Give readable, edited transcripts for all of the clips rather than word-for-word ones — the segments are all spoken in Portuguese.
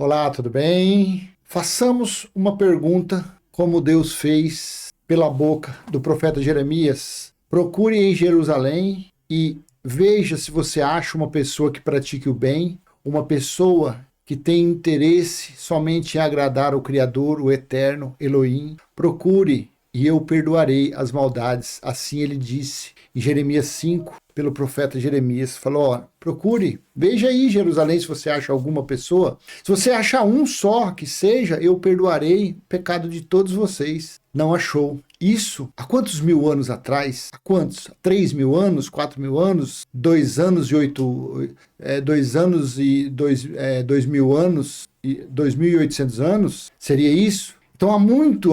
Olá, tudo bem? Façamos uma pergunta como Deus fez pela boca do profeta Jeremias. Procure em Jerusalém e veja se você acha uma pessoa que pratique o bem, uma pessoa que tem interesse somente em agradar o Criador, o Eterno, Elohim. Procure e eu perdoarei as maldades. Assim ele disse em Jeremias 5, pelo profeta Jeremias. Falou, ó, procure, veja aí Jerusalém se você acha alguma pessoa. Se você achar um só que seja, eu perdoarei o pecado de todos vocês. Não achou. Isso, há quantos mil anos atrás? Há quantos? 3.000 anos? 4.000 anos? 2 anos e 8... 2 anos e 2.000 anos? 2.800 anos? Seria isso? Então, há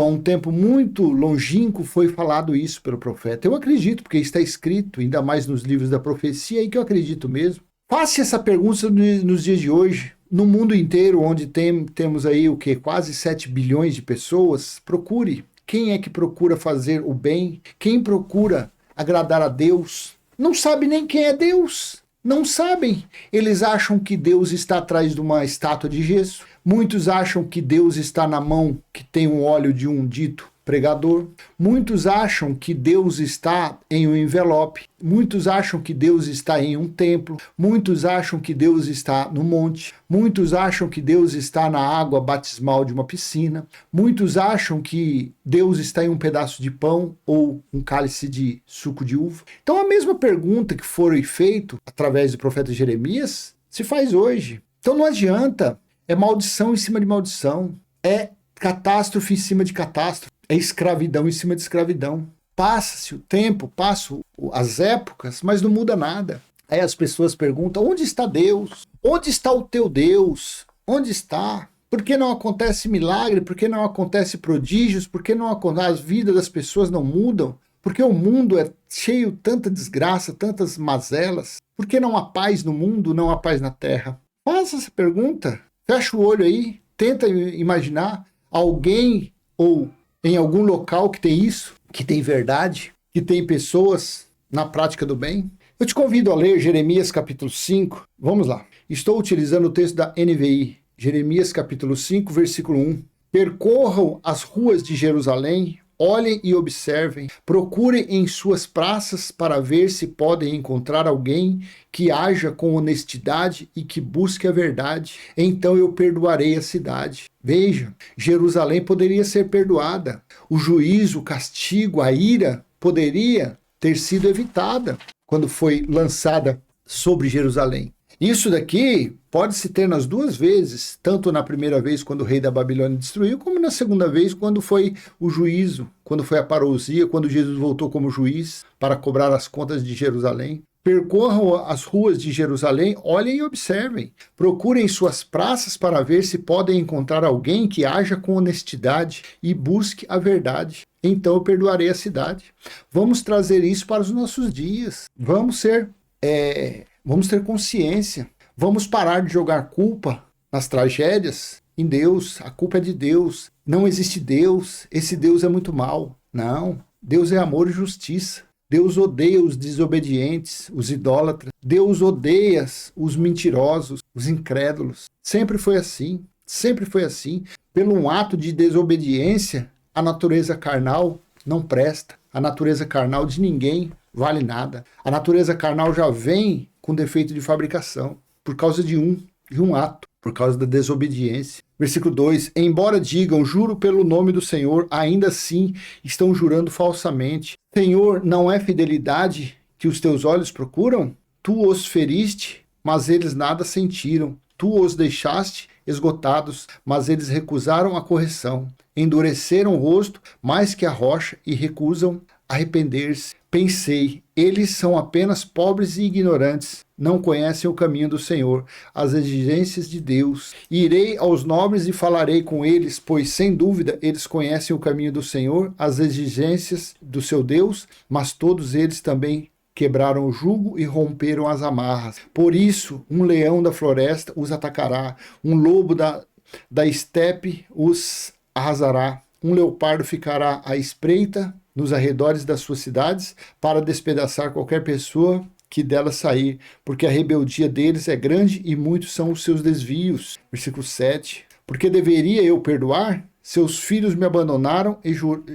um tempo muito longínquo, foi falado isso pelo profeta. Eu acredito, porque está escrito, ainda mais nos livros da profecia, aí que eu acredito mesmo. Faça essa pergunta nos dias de hoje. No mundo inteiro, onde temos aí o quê? Quase 7 bilhões de pessoas, procure. Quem é que procura fazer o bem? Quem procura agradar a Deus? Não sabe nem quem é Deus. Não sabem. Eles acham que Deus está atrás de uma estátua de gesso. Muitos acham que Deus está na mão que tem um óleo de um dito pregador. Muitos acham que Deus está em um envelope. Muitos acham que Deus está em um templo. Muitos acham que Deus está no monte. Muitos acham que Deus está na água batismal de uma piscina. Muitos acham que Deus está em um pedaço de pão ou um cálice de suco de uva. Então a mesma pergunta que foi feita através do profeta Jeremias se faz hoje. Então não adianta. É maldição em cima de maldição. É catástrofe em cima de catástrofe. É escravidão em cima de escravidão. Passa-se o tempo, passam as épocas, mas não muda nada. Aí as pessoas perguntam, onde está Deus? Onde está o teu Deus? Onde está? Por que não acontece milagre? Por que não acontece prodígios? Por que não as vidas das pessoas não mudam? Porque o mundo é cheio de tanta desgraça, tantas mazelas. Por que não há paz no mundo, não há paz na terra? Faça essa pergunta. Fecha o olho aí, tenta imaginar alguém ou em algum local que tem isso, que tem verdade, que tem pessoas na prática do bem. Eu te convido a ler Jeremias capítulo 5. Vamos lá. Estou utilizando o texto da NVI. Jeremias capítulo 5, versículo 1. Percorram as ruas de Jerusalém, olhem e observem, procurem em suas praças para ver se podem encontrar alguém que haja com honestidade e que busque a verdade. Então eu perdoarei a cidade. Veja, Jerusalém poderia ser perdoada. O juízo, o castigo, a ira poderia ter sido evitada quando foi lançada sobre Jerusalém. Isso daqui pode-se ter nas duas vezes, tanto na primeira vez quando o rei da Babilônia destruiu, como na segunda vez quando foi o juízo, quando foi a parousia, quando Jesus voltou como juiz para cobrar as contas de Jerusalém. Percorram as ruas de Jerusalém, olhem e observem. Procurem suas praças para ver se podem encontrar alguém que haja com honestidade e busque a verdade. Então eu perdoarei a cidade. Vamos trazer isso para os nossos dias. Vamos ter consciência. Vamos parar de jogar culpa nas tragédias em Deus. A culpa é de Deus. Não existe Deus. Esse Deus é muito mau. Não. Deus é amor e justiça. Deus odeia os desobedientes, os idólatras. Deus odeia os mentirosos, os incrédulos. Sempre foi assim. Sempre foi assim. Pelo um ato de desobediência, a natureza carnal não presta. A natureza carnal de ninguém vale nada. A natureza carnal já vem com defeito de fabricação, por causa de um ato, por causa da desobediência. Versículo 2, embora digam, juro pelo nome do Senhor, ainda assim estão jurando falsamente. Senhor, não é fidelidade que os teus olhos procuram? Tu os feriste, mas eles nada sentiram. Tu os deixaste esgotados, mas eles recusaram a correção. Endureceram o rosto mais que a rocha e recusam arrepender-se. Pensei, eles são apenas pobres e ignorantes, não conhecem o caminho do Senhor, as exigências de Deus. Irei aos nobres e falarei com eles, pois sem dúvida eles conhecem o caminho do Senhor, as exigências do seu Deus, mas todos eles também quebraram o jugo e romperam as amarras. Por isso, um leão da floresta os atacará, um lobo da estepe os arrasará, um leopardo ficará à espreita nos arredores das suas cidades para despedaçar qualquer pessoa que dela sair, porque a rebeldia deles é grande e muitos são os seus desvios. Versículo 7. Porque deveria eu perdoar? Seus filhos me abandonaram e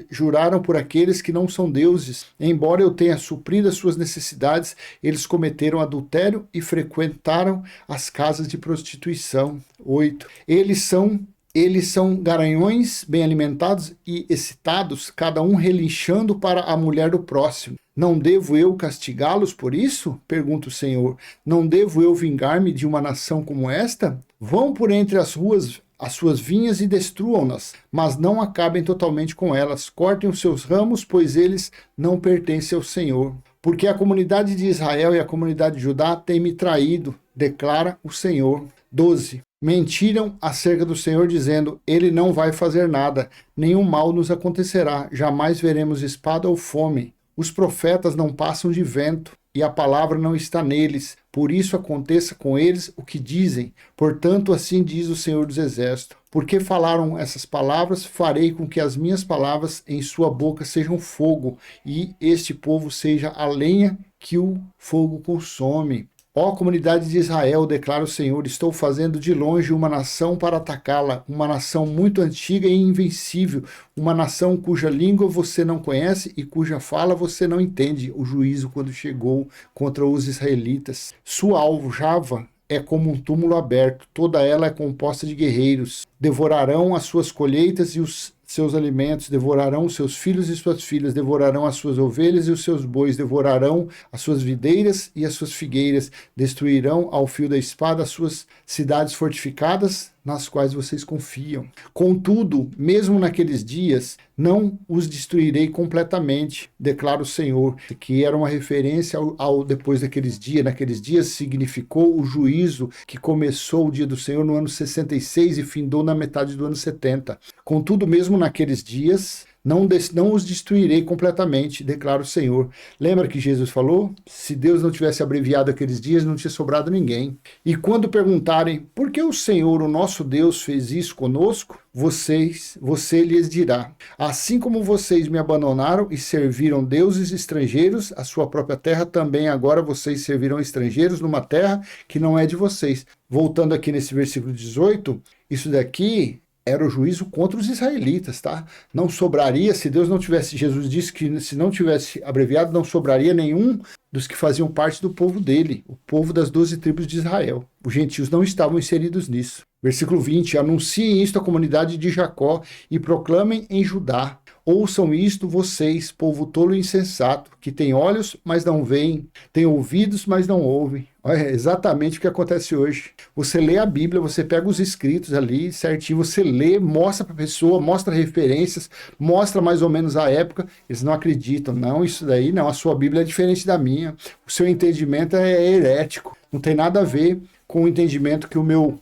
juraram por aqueles que não são deuses. Embora eu tenha suprido as suas necessidades, eles cometeram adultério e frequentaram as casas de prostituição. 8. Eles são garanhões bem alimentados e excitados, cada um relinchando para a mulher do próximo. Não devo eu castigá-los por isso? Pergunta o Senhor. Não devo eu vingar-me de uma nação como esta? Vão por entre as ruas as suas vinhas e destruam-nas, mas não acabem totalmente com elas. Cortem os seus ramos, pois eles não pertencem ao Senhor. Porque a comunidade de Israel e a comunidade de Judá têm me traído, declara o Senhor. 12. Mentiram acerca do Senhor, dizendo, ele não vai fazer nada, nenhum mal nos acontecerá, jamais veremos espada ou fome. Os profetas não passam de vento, e a palavra não está neles, por isso aconteça com eles o que dizem. Portanto, assim diz o Senhor dos Exércitos. Porque falaram essas palavras, farei com que as minhas palavras em sua boca sejam fogo, e este povo seja a lenha que o fogo consome. Ó comunidade de Israel, declara o Senhor, estou fazendo de longe uma nação para atacá-la, uma nação muito antiga e invencível, uma nação cuja língua você não conhece e cuja fala você não entende. O juízo quando chegou contra os israelitas. Sua aljava é como um túmulo aberto, toda ela é composta de guerreiros. Devorarão as suas colheitas e os seus alimentos, devorarão os seus filhos e suas filhas, devorarão as suas ovelhas e os seus bois, devorarão as suas videiras e as suas figueiras, destruirão ao fio da espada as suas cidades fortificadas, nas quais vocês confiam. Contudo, mesmo naqueles dias, não os destruirei completamente, declara o Senhor, que era uma referência ao depois daqueles dias. Naqueles dias significou o juízo que começou o dia do Senhor no ano 66 e findou na metade do ano 70. Contudo, mesmo naqueles dias, não os destruirei completamente, declara o Senhor. Lembra que Jesus falou? Se Deus não tivesse abreviado aqueles dias, não tinha sobrado ninguém. E quando perguntarem, por que o Senhor, o nosso Deus, fez isso conosco? Você lhes dirá, assim como vocês me abandonaram e serviram deuses estrangeiros, a sua própria terra, também agora vocês servirão estrangeiros numa terra que não é de vocês. Voltando aqui nesse versículo 18, isso daqui era o juízo contra os israelitas, tá? Não sobraria, se Deus não tivesse, Jesus disse que se não tivesse abreviado, não sobraria nenhum dos que faziam parte do povo dele, o povo das 12 tribos de Israel. Os gentios não estavam inseridos nisso. Versículo 20, anunciem isto à comunidade de Jacó e proclamem em Judá. Ouçam isto vocês, povo tolo e insensato, que tem olhos, mas não veem, tem ouvidos, mas não ouvem. É exatamente o que acontece hoje. Você lê a Bíblia, você pega os escritos ali certinho, você lê, mostra para a pessoa, mostra referências, mostra mais ou menos a época, eles não acreditam. Não, isso daí não, a sua Bíblia é diferente da minha, o seu entendimento é herético, não tem nada a ver com o entendimento que o meu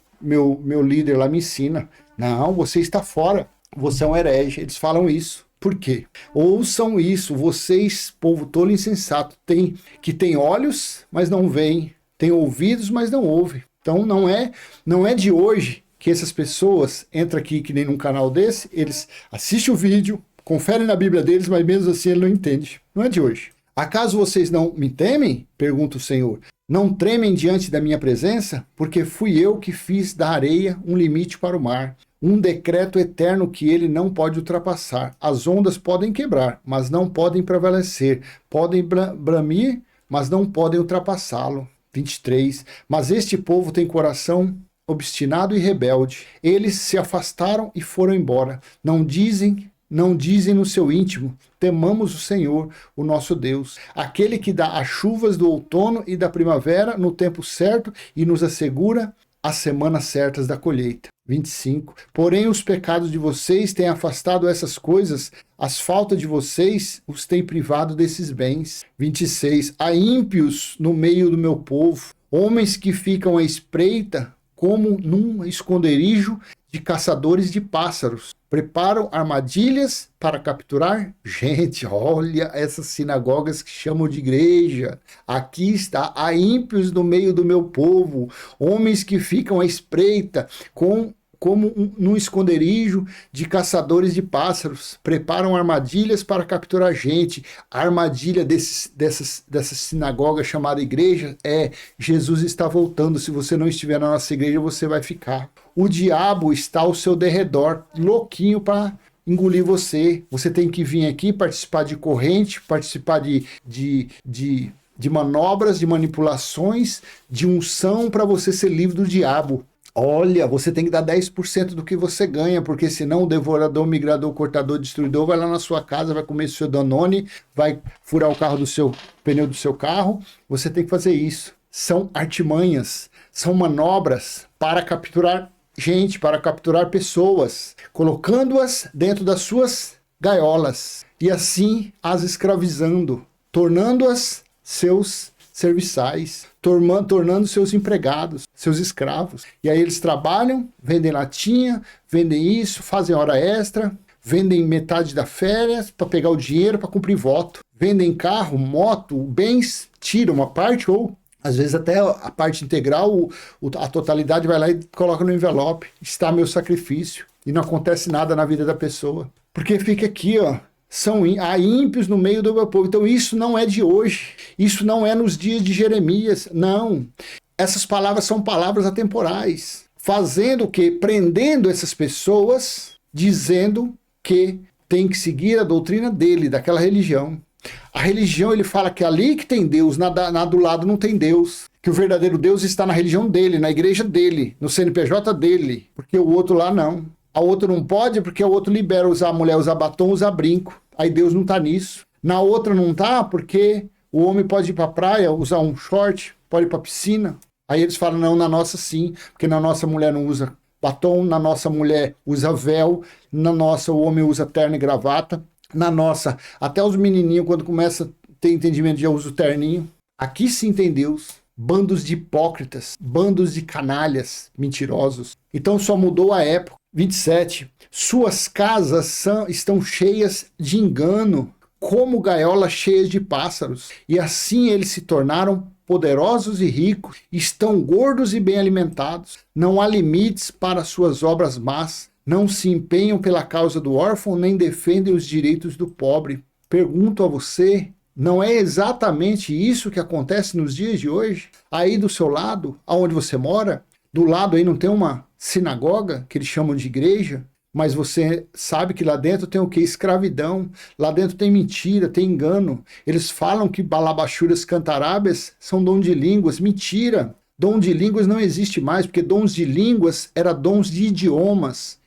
líder lá me ensina. Não, você está fora, você é um herege. Eles falam isso. Por quê? Ouçam isso, vocês, povo tolo e insensato, que tem olhos, mas não veem, tem ouvidos, mas não ouvem. Então não é de hoje que essas pessoas entram aqui, que nem num canal desse, eles assistem o vídeo, conferem na Bíblia deles, mas mesmo assim ele não entende. Não é de hoje. Acaso vocês não me temem? Pergunta o Senhor. Não tremem diante da minha presença? Porque fui eu que fiz da areia um limite para o mar, um decreto eterno que ele não pode ultrapassar. As ondas podem quebrar, mas não podem prevalecer. Podem bramir, mas não podem ultrapassá-lo. 23. Mas este povo tem coração obstinado e rebelde. Eles se afastaram e foram embora. Não dizem no seu íntimo, temamos o Senhor, o nosso Deus, aquele que dá as chuvas do outono e da primavera no tempo certo e nos assegura as semanas certas da colheita. 25. Porém, os pecados de vocês têm afastado essas coisas, as faltas de vocês os têm privado desses bens. 26. Há ímpios no meio do meu povo, homens que ficam à espreita como num esconderijo de caçadores de pássaros. Preparam armadilhas para capturar gente. Olha essas sinagogas que chamam de igreja. Aqui está, há ímpios no meio do meu povo, homens que ficam à espreita como num esconderijo de caçadores de pássaros. Preparam armadilhas para capturar gente. A armadilha dessa sinagoga chamada igreja é: Jesus está voltando. Se você não estiver na nossa igreja, você vai ficar. O diabo está ao seu derredor, louquinho para engolir você. Você tem que vir aqui participar de corrente, participar de manobras, de manipulações, de unção para você ser livre do diabo. Olha, você tem que dar 10% do que você ganha, porque senão o devorador, migrador, cortador, destruidor vai lá na sua casa, vai comer seu Danone, vai furar o pneu do seu carro. Você tem que fazer isso. São artimanhas, são manobras para capturar gente, para capturar pessoas, colocando-as dentro das suas gaiolas e assim as escravizando, tornando-as seus serviçais, tornando seus empregados, seus escravos. E aí eles trabalham, vendem latinha, vendem isso, fazem hora extra, vendem metade da férias para pegar o dinheiro para cumprir voto, vendem carro, moto, bens, tiram uma parte ou às vezes até a parte integral, a totalidade vai lá e coloca no envelope. Está meu sacrifício. E não acontece nada na vida da pessoa. Porque fica aqui, ó. Há ímpios no meio do meu povo. Então isso não é de hoje. Isso não é nos dias de Jeremias. Não. Essas palavras são palavras atemporais. Fazendo o quê? Prendendo essas pessoas, dizendo que tem que seguir a doutrina dele, daquela religião. A religião, ele fala que ali que tem Deus, na do lado não tem Deus. Que o verdadeiro Deus está na religião dele, na igreja dele, no CNPJ dele. Porque o outro lá não. A outra não pode porque o outro libera usar a mulher, usar batom, usar brinco. Aí Deus não está nisso. Na outra não está porque o homem pode ir para a praia, usar um short, pode ir para a piscina. Aí eles falam, não, na nossa sim, porque na nossa mulher não usa batom, na nossa mulher usa véu, na nossa o homem usa terno e gravata. Na nossa, até os menininhos, quando começa a ter entendimento, já usa o terninho. Aqui sim tem Deus. Bandos de hipócritas, bandos de canalhas, mentirosos. Então só mudou a época. 27. Suas casas estão cheias de engano, como gaiolas cheias de pássaros. E assim eles se tornaram poderosos e ricos, estão gordos e bem alimentados. Não há limites para suas obras más. Não se empenham pela causa do órfão, nem defendem os direitos do pobre. Pergunto a você, não é exatamente isso que acontece nos dias de hoje? Aí do seu lado, aonde você mora, do lado aí não tem uma sinagoga, que eles chamam de igreja, mas você sabe que lá dentro tem o quê? Escravidão. Lá dentro tem mentira, tem engano. Eles falam que balabachuras cantarábias são dom de línguas. Mentira! Dom de línguas não existe mais, porque dons de línguas eram dons de idiomas,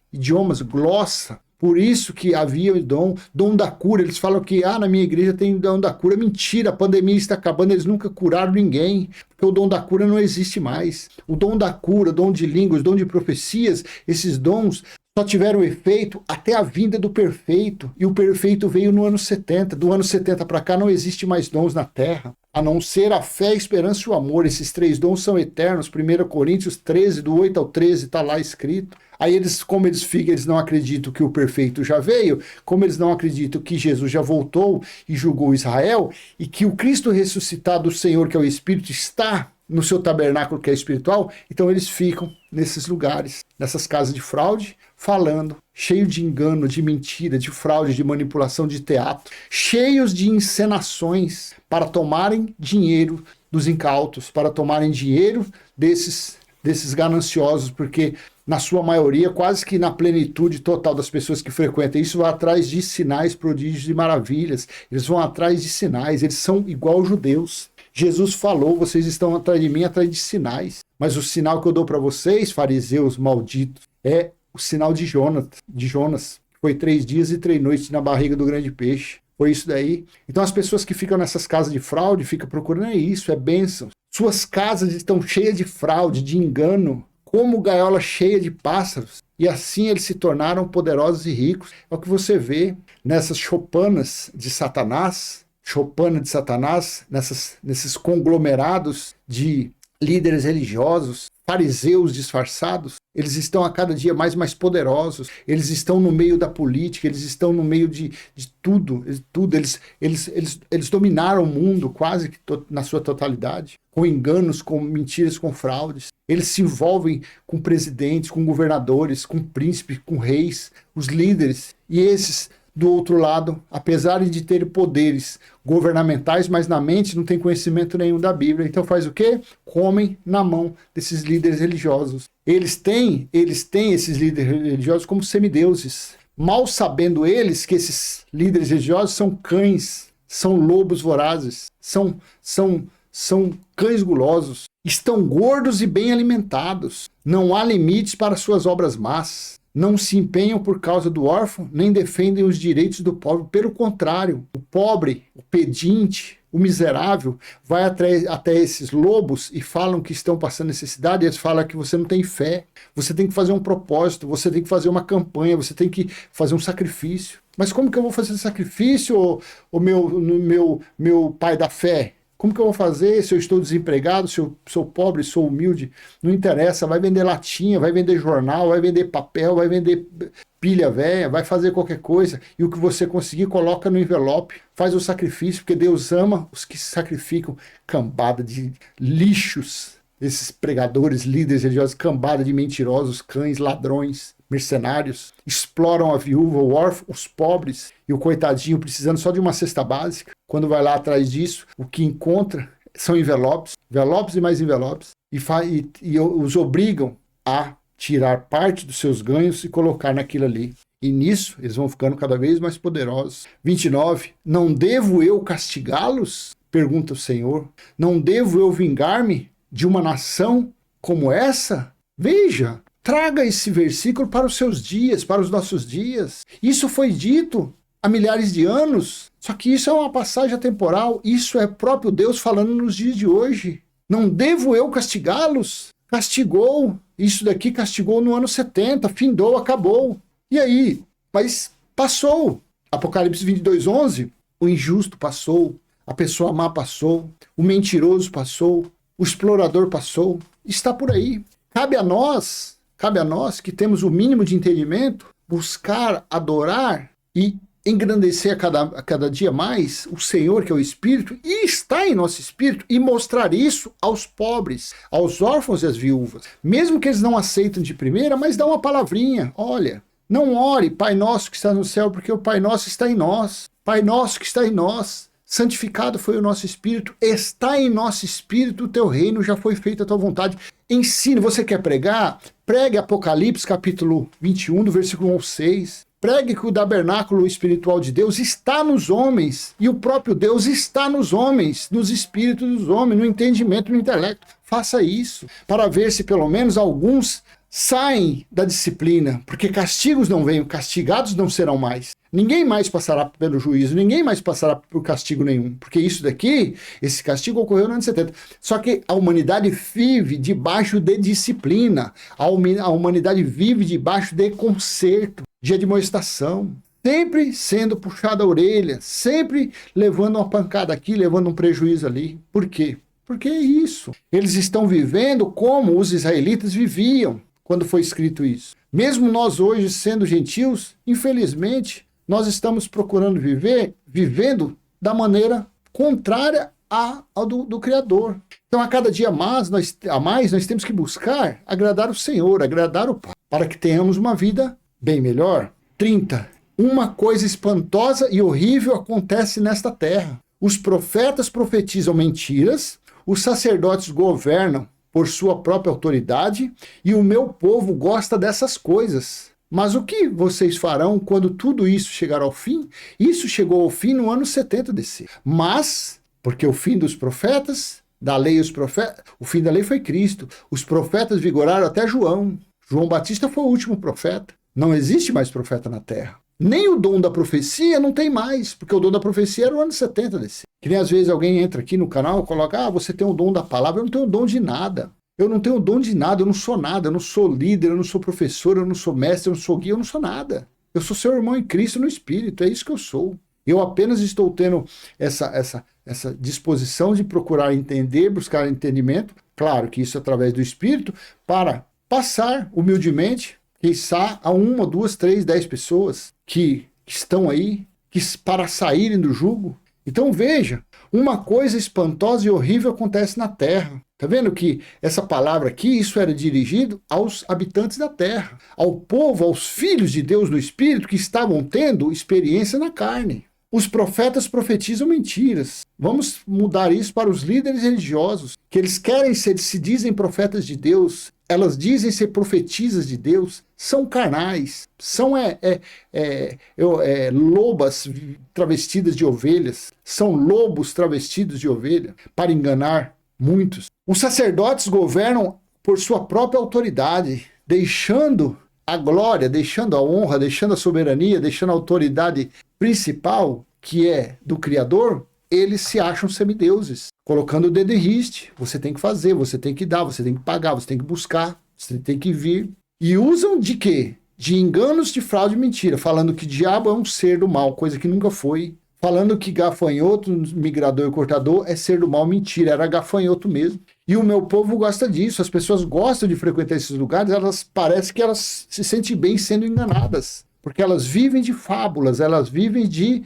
glossa. Por isso que havia o dom da cura. Eles falam que na minha igreja tem dom da cura. Mentira, a pandemia está acabando, eles nunca curaram ninguém, porque o dom da cura não existe mais. O dom da cura, dom de línguas, dom de profecias, esses dons só tiveram efeito até a vinda do perfeito, e o perfeito veio no ano 70. Do ano 70 para cá não existe mais dons na terra, a não ser a fé, a esperança e o amor. Esses três dons são eternos. 1 Coríntios 13, do 8 ao 13, está lá escrito. Aí como eles não acreditam que o perfeito já veio, como eles não acreditam que Jesus já voltou e julgou Israel, e que o Cristo ressuscitado, o Senhor, que é o Espírito, está no seu tabernáculo que é espiritual, então eles ficam nesses lugares, nessas casas de fraude, falando, cheio de engano, de mentira, de fraude, de manipulação, de teatro, cheios de encenações para tomarem dinheiro dos incautos, para tomarem dinheiro desses gananciosos, porque na sua maioria, quase que na plenitude total das pessoas que frequentam isso, vão atrás de sinais, prodígios e maravilhas. Eles vão atrás de sinais, eles são igual os judeus. Jesus falou, vocês estão atrás de mim, atrás de sinais. Mas o sinal que eu dou para vocês, fariseus malditos, é o sinal de Jonas. Foi 3 dias e 3 noites na barriga do grande peixe. Foi isso daí. Então as pessoas que ficam nessas casas de fraude, ficam procurando isso, é bênção. Suas casas estão cheias de fraude, de engano, como gaiola cheia de pássaros. E assim eles se tornaram poderosos e ricos. É o que você vê nessas choupanas de Satanás, nesses conglomerados de líderes religiosos, fariseus disfarçados, eles estão a cada dia mais poderosos, eles estão no meio da política, eles estão no meio de tudo, eles dominaram o mundo quase que na sua totalidade, com enganos, com mentiras, com fraudes. Eles se envolvem com presidentes, com governadores, com príncipes, com reis, os líderes, e esses do outro lado, apesar de terem poderes governamentais, mas na mente não tem conhecimento nenhum da Bíblia. Então faz o quê? Comem na mão desses líderes religiosos. Eles têm esses líderes religiosos como semideuses, mal sabendo eles que esses líderes religiosos são cães, são lobos vorazes, são cães gulosos, estão gordos e bem alimentados. Não há limites para suas obras más. Não se empenham por causa do órfão, nem defendem os direitos do pobre. Pelo contrário, o pobre, o pedinte, o miserável, vai até esses lobos e falam que estão passando necessidade, e eles falam que você não tem fé, você tem que fazer um propósito, você tem que fazer uma campanha, você tem que fazer um sacrifício. Mas como que eu vou fazer sacrifício, o meu pai da fé? Como que eu vou fazer se eu estou desempregado, se eu sou pobre, sou humilde? Não interessa, vai vender latinha, vai vender jornal, vai vender papel, vai vender pilha velha, vai fazer qualquer coisa. E o que você conseguir, coloca no envelope, faz o sacrifício, porque Deus ama os que se sacrificam. Cambada de lixos, esses pregadores, líderes religiosos, cambada de mentirosos, cães, ladrões, mercenários, exploram a viúva, o órfão, os pobres e o coitadinho precisando só de uma cesta básica. Quando vai lá atrás disso, o que encontra são envelopes, envelopes e mais envelopes, e os obrigam a tirar parte dos seus ganhos e colocar naquilo ali. E nisso eles vão ficando cada vez mais poderosos. 29. Não devo eu castigá-los? Pergunta o Senhor. Não devo eu vingar-me de uma nação como essa? Veja, traga esse versículo para os seus dias, para os nossos dias. Isso foi dito há milhares de anos, só que isso é uma passagem atemporal, isso é próprio Deus falando nos dias de hoje. Não devo eu castigá-los? Castigou, isso daqui castigou no ano 70, findou, acabou. E aí? Mas passou. Apocalipse 22:11, o injusto passou, a pessoa má passou, o mentiroso passou, o explorador passou, está por aí. Cabe a nós que temos o mínimo de entendimento, buscar, adorar e engrandecer a cada dia mais o Senhor, que é o Espírito, e está em nosso espírito, e mostrar isso aos pobres, aos órfãos e às viúvas. Mesmo que eles não aceitem de primeira, mas dá uma palavrinha. Olha, não ore, Pai Nosso que está no céu, porque o Pai Nosso está em nós. Pai Nosso que está em nós. Santificado foi o nosso espírito, está em nosso espírito o teu reino, já foi feita a tua vontade. Ensine, você quer pregar? Pregue Apocalipse capítulo 21, do versículo 1 ao 6. Pregue que o tabernáculo espiritual de Deus está nos homens, e o próprio Deus está nos homens, nos espíritos dos homens, no entendimento, no intelecto. Faça isso, para ver se pelo menos alguns saem da disciplina, porque castigos não vêm, castigados não serão mais. Ninguém mais passará pelo juízo, ninguém mais passará por castigo nenhum, porque isso daqui, esse castigo ocorreu no ano 70. Só que a humanidade vive debaixo de disciplina, a humanidade vive debaixo de conserto, de admoestação, sempre sendo puxada a orelha, sempre levando uma pancada aqui, levando um prejuízo ali. Por quê? Porque é isso. Eles estão vivendo como os israelitas viviam quando foi escrito isso. Mesmo nós hoje sendo gentios, infelizmente, nós estamos procurando vivendo da maneira contrária ao do Criador. Então, a cada dia mais nós temos que buscar agradar o Senhor, agradar o Pai, para que tenhamos uma vida bem melhor. 30. Uma coisa espantosa e horrível acontece nesta terra. Os profetas profetizam mentiras, os sacerdotes governam por sua própria autoridade, e o meu povo gosta dessas coisas. Mas o que vocês farão quando tudo isso chegar ao fim? Isso chegou ao fim no ano 70 DC. Mas, porque o fim dos profetas, da lei os profetas, o fim da lei foi Cristo. Os profetas vigoraram até João. João Batista foi o último profeta. Não existe mais profeta na terra. Nem o dom da profecia não tem mais, porque o dom da profecia era o ano 70 desse. Que nem às vezes alguém entra aqui no canal e coloca, você tem o dom da palavra. Eu não tenho o dom de nada. Eu não tenho o dom de nada, eu não sou nada, eu não sou líder, eu não sou professor, eu não sou mestre, eu não sou guia, eu não sou nada. Eu sou seu irmão em Cristo no Espírito, é isso que eu sou. Eu apenas estou tendo essa disposição de procurar entender, buscar entendimento, claro que isso através do Espírito, para passar humildemente, quiçá, a 1, 2, 3, 10 pessoas que estão aí, para saírem do jugo. Então veja, uma coisa espantosa e horrível acontece na terra. Está vendo que essa palavra aqui, isso era dirigido aos habitantes da terra, ao povo, aos filhos de Deus no Espírito que estavam tendo experiência na carne. Os profetas profetizam mentiras. Vamos mudar isso para os líderes religiosos, que eles querem se dizem profetas de Deus, elas dizem ser profetisas de Deus, são carnais, são lobas travestidas de ovelhas, são lobos travestidos de ovelha, para enganar muitos. Os sacerdotes governam por sua própria autoridade, deixando a glória, deixando a honra, deixando a soberania, deixando a autoridade principal, que é do Criador. Eles se acham semideuses, colocando o dedo em riste. Você tem que fazer, você tem que dar, você tem que pagar, você tem que buscar, você tem que vir. E usam de quê? De enganos, de fraude e mentira, falando que diabo é um ser do mal, coisa que nunca foi. Falando que gafanhoto, migrador e cortador é ser do mal, mentira, era gafanhoto mesmo. E o meu povo gosta disso, as pessoas gostam de frequentar esses lugares, parece que elas se sentem bem sendo enganadas. Porque elas vivem de fábulas, elas vivem de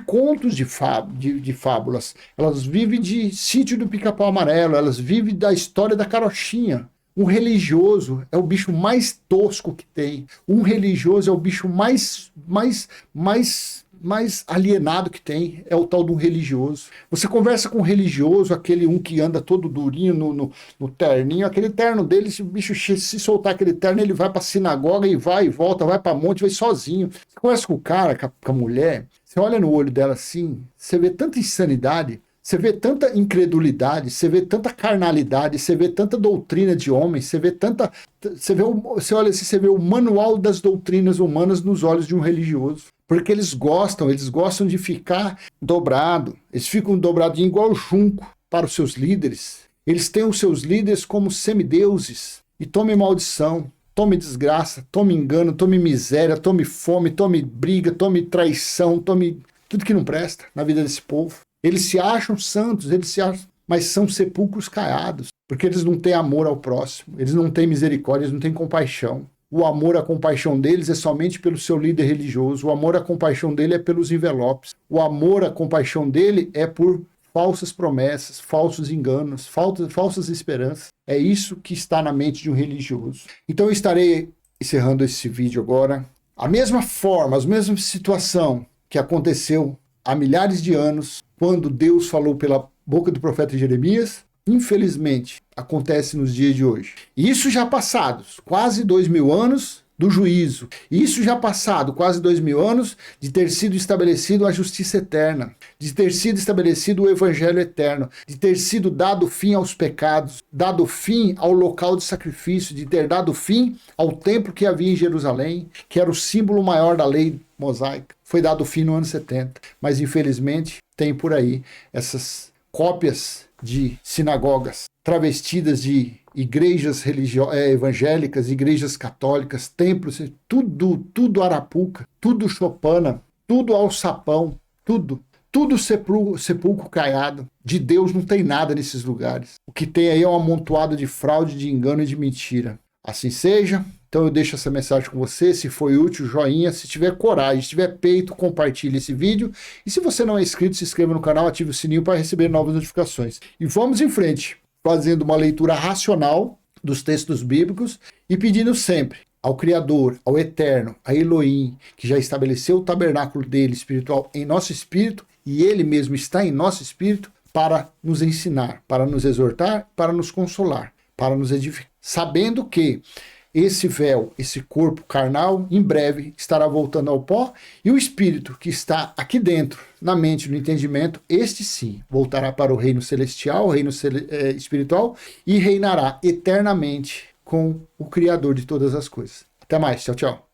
contos de fábulas, elas vivem de Sítio do Pica-Pau Amarelo, elas vivem da história da carochinha. Um religioso é o bicho mais tosco que tem. Um religioso é o bicho mais alienado que tem, é o tal do religioso. Você conversa com um religioso, aquele um que anda todo durinho no terninho, aquele terno dele, se o bicho se soltar aquele terno, ele vai pra sinagoga e vai e volta, vai pra monte, vai sozinho. Você conversa com o cara, com a mulher, você olha no olho dela assim, você vê tanta insanidade, você vê tanta incredulidade, você vê tanta carnalidade, você vê tanta doutrina de homem, você olha assim, você vê o manual das doutrinas humanas nos olhos de um religioso. Porque eles gostam de ficar dobrado. Eles ficam dobradinhos igual junco para os seus líderes. Eles têm os seus líderes como semideuses. E tome maldição, tome desgraça, tome engano, tome miséria, tome fome, tome briga, tome traição, tome tudo que não presta na vida desse povo. Eles se acham santos, mas são sepulcros caiados, porque eles não têm amor ao próximo, eles não têm misericórdia, eles não têm compaixão. O amor, a compaixão deles é somente pelo seu líder religioso. O amor, a compaixão dele é pelos envelopes. O amor, a compaixão dele é por falsas promessas, falsos enganos, falsas esperanças. É isso que está na mente de um religioso. Então eu estarei encerrando esse vídeo agora. A mesma forma, a mesma situação que aconteceu há milhares de anos, quando Deus falou pela boca do profeta Jeremias, infelizmente, acontece nos dias de hoje. Isso já passados quase 2000 anos do juízo. Isso já passado quase 2000 anos de ter sido estabelecido a justiça eterna, de ter sido estabelecido o evangelho eterno, de ter sido dado fim aos pecados, dado fim ao local de sacrifício, de ter dado fim ao templo que havia em Jerusalém, que era o símbolo maior da lei mosaica. Foi dado fim no ano 70. Mas infelizmente tem por aí essas cópias de sinagogas travestidas de igrejas evangélicas, igrejas católicas, templos, tudo arapuca, tudo chopana, tudo alçapão, tudo sepulcro caiado. De Deus não tem nada nesses lugares. O que tem aí é um amontoado de fraude, de engano e de mentira. Assim seja. Então eu deixo essa mensagem com você. Se foi útil, joinha. Se tiver coragem, se tiver peito, compartilhe esse vídeo. E se você não é inscrito, se inscreva no canal, ative o sininho para receber novas notificações. E vamos em frente, fazendo uma leitura racional dos textos bíblicos e pedindo sempre ao Criador, ao Eterno, a Elohim, que já estabeleceu o tabernáculo dele espiritual em nosso espírito, e ele mesmo está em nosso espírito, para nos ensinar, para nos exortar, para nos consolar, para nos edificar. Sabendo que esse véu, esse corpo carnal, em breve estará voltando ao pó, e o espírito que está aqui dentro, na mente, no entendimento, este sim, voltará para o reino celestial, o reino espiritual, e reinará eternamente com o Criador de todas as coisas. Até mais, tchau, tchau.